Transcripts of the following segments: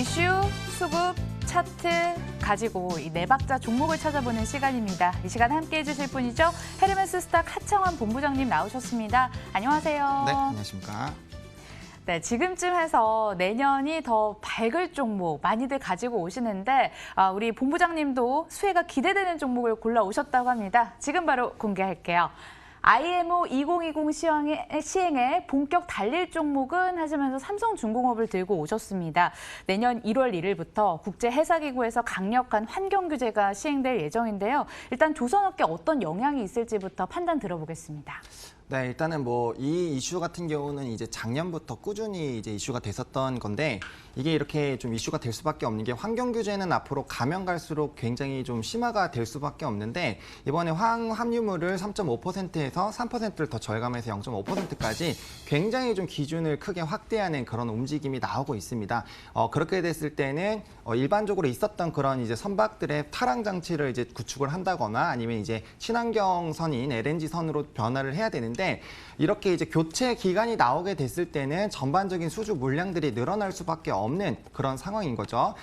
이슈, 수급, 차트 가지고 이 네 박자 종목을 찾아보는 시간입니다. 이 시간 함께해 주실 분이죠. 헤르메스 스탁 하청환 본부장님 나오셨습니다. 안녕하세요. 네, 안녕하십니까. 네, 지금쯤 해서 내년이 더 밝을 종목 많이들 가지고 오시는데 우리 본부장님도 수혜가 기대되는 종목을 골라오셨다고 합니다. 지금 바로 공개할게요. IMO 2020 시행에 본격 달릴 종목은 하시면서 삼성중공업을 들고 오셨습니다. 내년 1월 1일부터 국제해사기구에서 강력한 환경 규제가 시행될 예정인데요. 일단 조선업계 어떤 영향이 있을지부터 판단 들어보겠습니다. 네, 일단은 뭐 이 이슈 같은 경우는 이제 작년부터 꾸준히 이제 이슈가 됐었던 건데 이게 이렇게 좀 이슈가 될 수밖에 없는 게 환경 규제는 앞으로 가면 갈수록 굉장히 좀 심화가 될 수밖에 없는데 이번에 함유물을 3.5%에서 3%를 더 절감해서 0.5%까지 굉장히 좀 기준을 크게 확대하는 그런 움직임이 나오고 있습니다. 그렇게 됐을 때는 일반적으로 있었던 그런 이제 선박들의 탈항 장치를 이제 구축을 한다거나 아니면 이제 친환경 선인 LNG 선으로 변화를 해야 되는데 이렇게 이제 교체 기간이 나오게 됐을 때는 전반적인 수주 물량들이 늘어날 수밖에 없는 그런 상황인 거죠.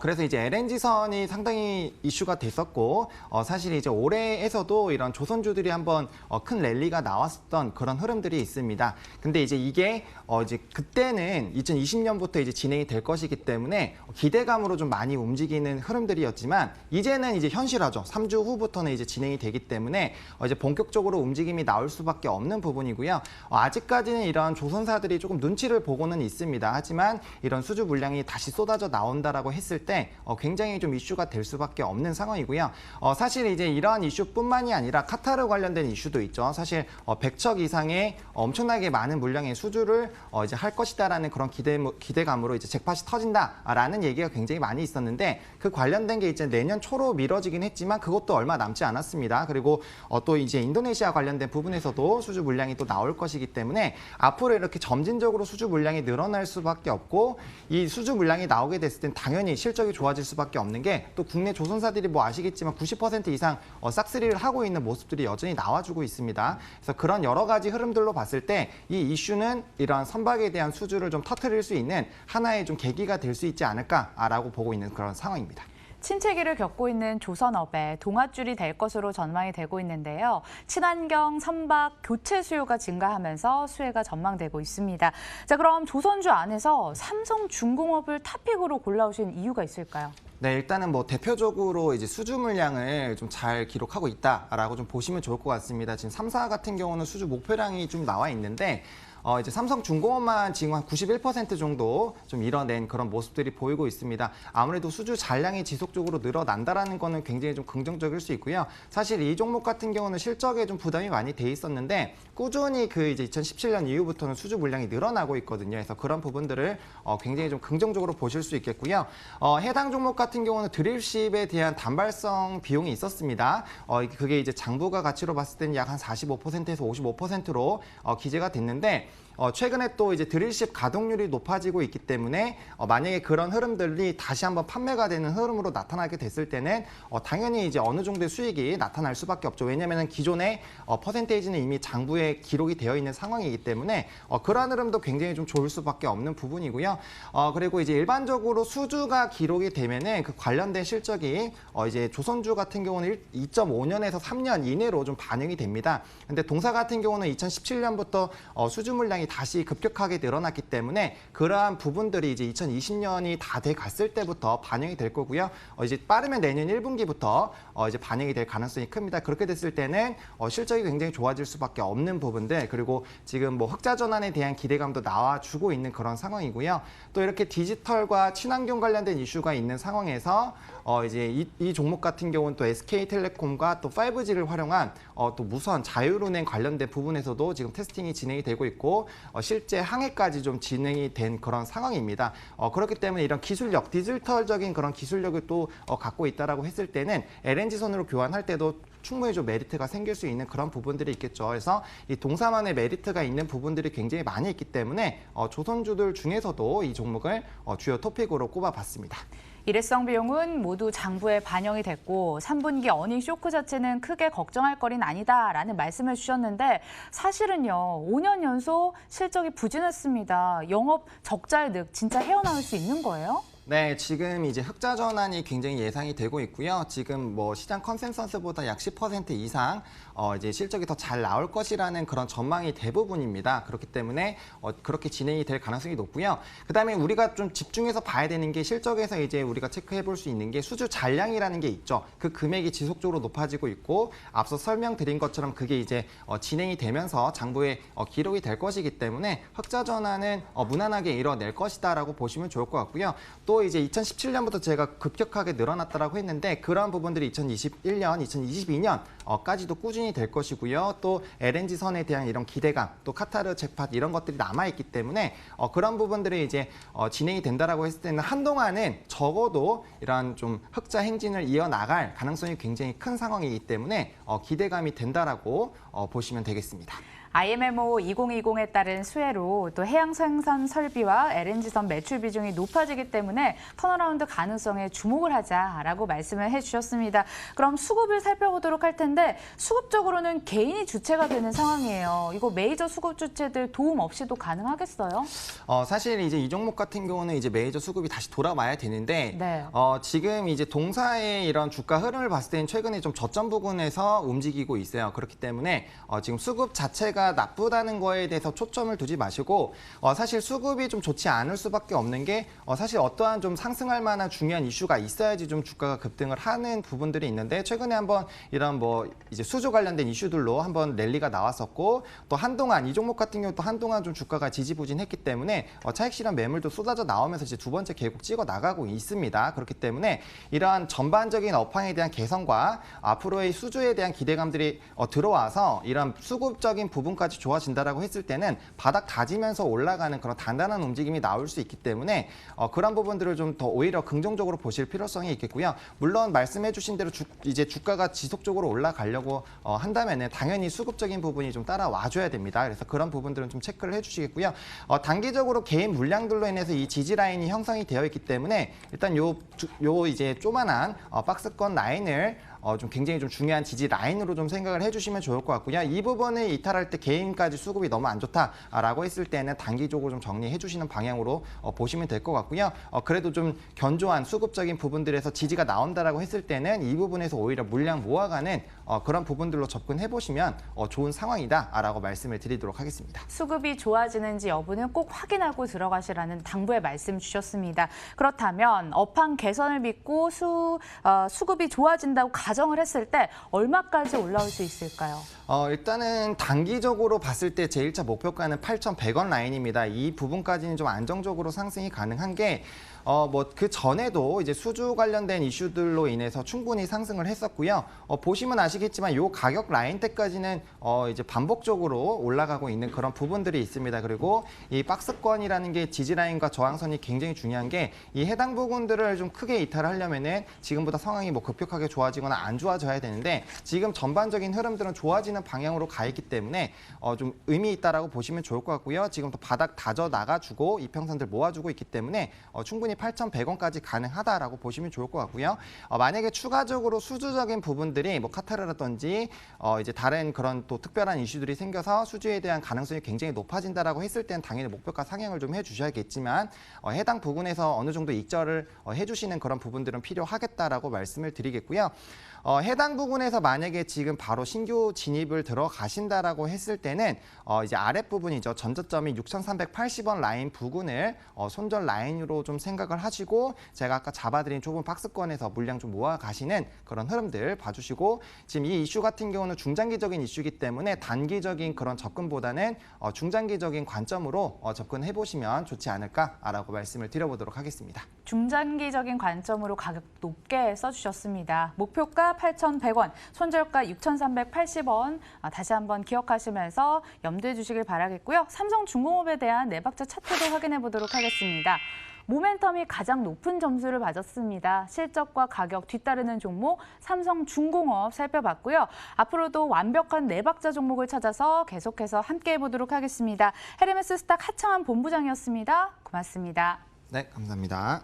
그래서 이제 LNG선이 상당히 이슈가 됐었고 사실 이제 올해에서도 이런 조선주들이 한번 큰 랠리가 나왔었던 그런 흐름들이 있습니다. 근데 이제 이게 이제 그때는 2020년부터 이제 진행이 될 것이기 때문에 기대감으로 좀 많이 움직이는 흐름들이었지만 이제는 이제 현실화죠. 3주 후부터는 이제 진행이 되기 때문에 이제 본격적으로 움직임이 나올 수밖에 없는 부분이고요. 아직까지는 이런 조선사들이 조금 눈치를 보고는 있습니다. 하지만 이런 수주 물량이 다시 쏟아져 나온다라고 했을 때 굉장히 좀 이슈가 될 수밖에 없는 상황이고요. 사실 이제 이러한 이슈뿐만이 아니라 카타르 관련된 이슈도 있죠. 사실 100척 이상의 엄청나게 많은 물량의 수주를 이제 할 것이다라는 그런 기대감으로 이제 잭팟이 터진다라는 얘기가 굉장히 많이 있었는데 그 관련된 게 이제 내년 초로 미뤄지긴 했지만 그것도 얼마 남지 않았습니다. 그리고 또 이제 인도네시아 관련된 부분에서도 수주 물량이 또 나올 것이기 때문에 앞으로 이렇게 점진적으로 수주 물량이 늘어날 수밖에 없고 이 수주 물량이 나오게 됐을 땐 당연히 실적이 좋아질 수밖에 없는 게 또 국내 조선사들이 뭐 아시겠지만 90% 이상 싹쓸이를 하고 있는 모습들이 여전히 나와주고 있습니다. 그래서 그런 여러 가지 흐름들로 봤을 때 이 이슈는 이러한 선박에 대한 수주를 좀 터뜨릴 수 있는 하나의 좀 계기가 될 수 있지 않을까라고 보고 있는 그런 상황입니다. 침체기를 겪고 있는 조선업에 동아줄이 될 것으로 전망이 되고 있는데요. 친환경 선박 교체 수요가 증가하면서 수혜가 전망되고 있습니다. 자, 그럼 조선주 안에서 삼성중공업을 탑픽으로 골라오신 이유가 있을까요? 네, 일단은 뭐 대표적으로 이제 수주 물량을 좀 잘 기록하고 있다라고 좀 보시면 좋을 것 같습니다. 지금 3사 같은 경우는 수주 목표량이 좀 나와 있는데 이제 삼성중공업만 지금 한 91% 정도 좀 이뤄낸 그런 모습들이 보이고 있습니다. 아무래도 수주 잔량이 지속적으로 늘어난다라는 거는 굉장히 좀 긍정적일 수 있고요. 사실 이 종목 같은 경우는 실적에 좀 부담이 많이 돼 있었는데 꾸준히 그 이제 2017년 이후부터는 수주 물량이 늘어나고 있거든요. 그래서 그런 부분들을 굉장히 좀 긍정적으로 보실 수 있겠고요. 해당 종목 같은 경우는 드릴십에 대한 단발성 비용이 있었습니다. 그게 이제 장부가 가치로 봤을 때는 약 한 45%에서 55%로 기재가 됐는데 최근에 또 이제 드릴십 가동률이 높아지고 있기 때문에 만약에 그런 흐름들이 다시 한번 판매가 되는 흐름으로 나타나게 됐을 때는 당연히 이제 어느 정도의 수익이 나타날 수밖에 없죠. 왜냐하면 기존의 퍼센테이지는 이미 장부에 기록이 되어 있는 상황이기 때문에 그러한 흐름도 굉장히 좀 좋을 수밖에 없는 부분이고요. 그리고 이제 일반적으로 수주가 기록이 되면은 그 관련된 실적이 이제 조선주 같은 경우는 2.5년에서 3년 이내로 좀 반영이 됩니다. 근데 동사 같은 경우는 2017년부터 수주 물량이 다시 급격하게 늘어났기 때문에 그러한 부분들이 이제 2020년이 다 돼 갔을 때부터 반영이 될 거고요. 이제 빠르면 내년 1분기부터 이제 반영이 될 가능성이 큽니다. 그렇게 됐을 때는 실적이 굉장히 좋아질 수밖에 없는 부분들 그리고 지금 뭐 흑자 전환에 대한 기대감도 나와주고 있는 그런 상황이고요. 또 이렇게 디지털과 친환경 관련된 이슈가 있는 상황에서 이제 이 종목 같은 경우는 또 SK텔레콤과 또 5G를 활용한 또 무선 자율운행 관련된 부분에서도 지금 테스팅이 진행이 되고 있고 실제 항해까지 좀 진행이 된 그런 상황입니다. 그렇기 때문에 이런 기술력, 디지털적인 그런 기술력을 또 갖고 있다라고 했을 때는 LNG선으로 교환할 때도 충분히 좀 메리트가 생길 수 있는 그런 부분들이 있겠죠. 그래서 이 동사만의 메리트가 있는 부분들이 굉장히 많이 있기 때문에 조선주들 중에서도 이 종목을 주요 토픽으로 꼽아봤습니다. 일회성 비용은 모두 장부에 반영이 됐고 3분기 어닝 쇼크 자체는 크게 걱정할 거리는 아니다라는 말씀을 주셨는데 사실은요. 5년 연속 실적이 부진했습니다. 영업 적자의 늪 진짜 헤어나올 수 있는 거예요? 네, 지금 이제 흑자 전환이 굉장히 예상이 되고 있고요. 지금 뭐 시장 컨센서스보다 약 10% 이상 이제 실적이 더 잘 나올 것이라는 그런 전망이 대부분입니다. 그렇기 때문에 그렇게 진행이 될 가능성이 높고요. 그다음에 우리가 좀 집중해서 봐야 되는 게 실적에서 이제 우리가 체크해 볼 수 있는 게 수주 잔량이라는 게 있죠. 그 금액이 지속적으로 높아지고 있고 앞서 설명드린 것처럼 그게 이제 진행이 되면서 장부에 기록이 될 것이기 때문에 흑자 전환은 무난하게 이뤄낼 것이다라고 보시면 좋을 것 같고요. 또 이제 2017년부터 제가 급격하게 늘어났다라고 했는데 그런 부분들이 2021년, 2022년까지도 꾸준히 될 것이고요. 또 LNG 선에 대한 이런 기대감, 또 카타르 잭팟 이런 것들이 남아있기 때문에 그런 부분들이 이제 진행이 된다라고 했을 때는 한동안은 적어도 이런 좀 흑자 행진을 이어나갈 가능성이 굉장히 큰 상황이기 때문에 기대감이 된다라고 보시면 되겠습니다. IMMO 2020에 따른 수혜로 또 해양 생산 설비와 LNG선 매출 비중이 높아지기 때문에 턴어라운드 가능성에 주목을 하자라고 말씀을 해주셨습니다. 그럼 수급을 살펴보도록 할 텐데 수급적으로는 개인이 주체가 되는 상황이에요. 이거 메이저 수급 주체들 도움 없이도 가능하겠어요? 사실 이제 이 종목 같은 경우는 이제 메이저 수급이 다시 돌아와야 되는데 네. 지금 이제 동사의 이런 주가 흐름을 봤을 때는 최근에 좀 저점 부근에서 움직이고 있어요. 그렇기 때문에 지금 수급 자체가 나쁘다는 거에 대해서 초점을 두지 마시고 사실 수급이 좀 좋지 않을 수밖에 없는 게 사실 어떠한 좀 상승할 만한 중요한 이슈가 있어야지 좀 주가가 급등을 하는 부분들이 있는데 최근에 한번 이런 뭐 이제 수주 관련된 이슈들로 한번 랠리가 나왔었고 또 한동안 이 종목 같은 경우 또 한동안 좀 주가가 지지부진했기 때문에 차익 실현 매물도 쏟아져 나오면서 이제 두 번째 계곡 찍어 나가고 있습니다. 그렇기 때문에 이러한 전반적인 업황에 대한 개선과 앞으로의 수주에 대한 기대감들이 들어와서 이런 수급적인 부분까지 좋아진다라고 했을 때는 바닥 다지면서 올라가는 그런 단단한 움직임이 나올 수 있기 때문에 그런 부분들을 좀 더 오히려 긍정적으로 보실 필요성이 있겠고요. 물론 말씀해주신 대로 이제 주가가 지속적으로 올라가려고 한다면은 당연히 수급적인 부분이 좀 따라와줘야 됩니다. 그래서 그런 부분들은 좀 체크를 해주시겠고요. 단기적으로 개인 물량들로 인해서 이 지지 라인이 형성이 되어 있기 때문에 일단 요 이제 조만한 박스권 라인을 좀 굉장히 좀 중요한 지지 라인으로 좀 생각을 해주시면 좋을 것 같고요. 이 부분을 이탈할 때 개인까지 수급이 너무 안 좋다라고 했을 때는 단기적으로 좀 정리해 주시는 방향으로 보시면 될 것 같고요. 그래도 좀 견조한 수급적인 부분들에서 지지가 나온다라고 했을 때는 이 부분에서 오히려 물량 모아가는 그런 부분들로 접근해 보시면 좋은 상황이다라고 말씀을 드리도록 하겠습니다. 수급이 좋아지는지 여부는 꼭 확인하고 들어가시라는 당부의 말씀 주셨습니다. 그렇다면 업황 개선을 믿고 수급이 좋아진다고 가정을 했을 때 얼마까지 올라올 수 있을까요? 일단은 단기적으로 봤을 때 제1차 목표가는 8,100원 라인입니다. 이 부분까지는 좀 안정적으로 상승이 가능한 게 뭐 그 전에도 이제 수주 관련된 이슈들로 인해서 충분히 상승을 했었고요. 보시면 아시겠지만 요 가격 라인대까지는 이제 반복적으로 올라가고 있는 그런 부분들이 있습니다. 그리고 이 박스권이라는 게 지지 라인과 저항선이 굉장히 중요한 게 이 해당 부분들을 좀 크게 이탈을 하려면은 지금보다 상황이 뭐 급격하게 좋아지거나 안 좋아져야 되는데 지금 전반적인 흐름들은 좋아지는 방향으로 가 있기 때문에 좀 의미 있다라고 보시면 좋을 것 같고요. 지금 또 바닥 다져 나가주고 이평선들 모아주고 있기 때문에 충분히 8,100원까지 가능하다라고 보시면 좋을 것 같고요. 만약에 추가적으로 수주적인 부분들이 뭐 카타르라든지 이제 다른 그런 또 특별한 이슈들이 생겨서 수주에 대한 가능성이 굉장히 높아진다라고 했을 때는 당연히 목표가 상향을 좀 해주셔야겠지만 해당 부분에서 어느 정도 익절을 해주시는 그런 부분들은 필요하겠다라고 말씀을 드리겠고요. 해당 부분에서 만약에 지금 바로 신규 진입을 들어가신다라고 했을 때는 이제 아랫부분이죠. 전저점이 6,380원 라인 부근을 손절 라인으로 좀 생각을 하시고 제가 아까 잡아드린 좁은 박스권에서 물량 좀 모아 가시는 그런 흐름들 봐주시고 지금 이 이슈 같은 경우는 중장기적인 이슈이기 때문에 단기적인 그런 접근보다는 중장기적인 관점으로 접근해 보시면 좋지 않을까라고 말씀을 드려보도록 하겠습니다. 중장기적인 관점으로 가격 높게 써주셨습니다. 목표가 8,100원, 손절가 6,380원 다시 한번 기억하시면서 염두해 주시길 바라겠고요. 삼성중공업에 대한 네 박자 차트도 확인해 보도록 하겠습니다. 모멘텀이 가장 높은 점수를 받았습니다. 실적과 가격 뒤따르는 종목 삼성중공업 살펴봤고요. 앞으로도 완벽한 네 박자 종목을 찾아서 계속해서 함께해 보도록 하겠습니다. 헤르메스 스탁 하창한 본부장이었습니다. 고맙습니다. 네, 감사합니다.